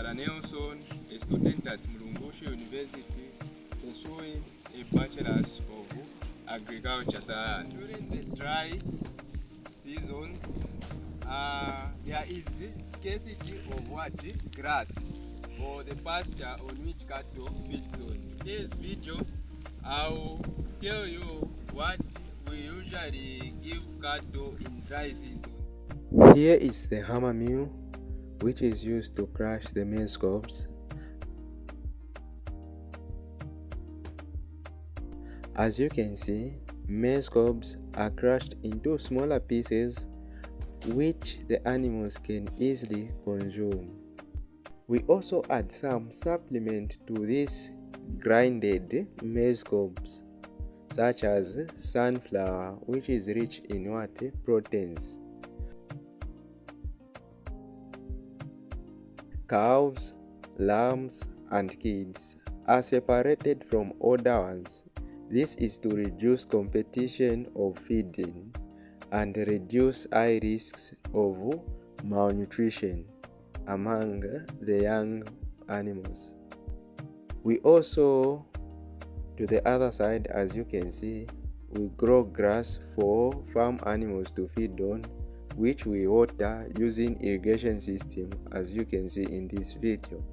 Sarah Nelson, a student at Mlungushu University, pursuing a Bachelor's of Agriculture Science. During the dry seasons, there is scarcity of what? Grass for the pasture on which cattle feeds on. In this video, I'll tell you what we usually give cattle in dry season. Here is the hammer mill, which is used to crush the maize cobs. As you can see, maize cobs are crushed into smaller pieces which the animals can easily consume. We also add some supplement to these grinded maize cobs, such as sunflower, which is rich in what? Proteins. Cows, lambs, and kids are separated from older ones. This is to reduce competition of feeding and reduce high risks of malnutrition among the young animals. We also, to the other side, as you can see, we grow grass for farm animals to feed on, which we water using irrigation system, as you can see in this video.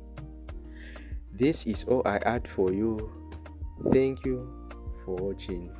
This is all I had for you. Thank you for watching.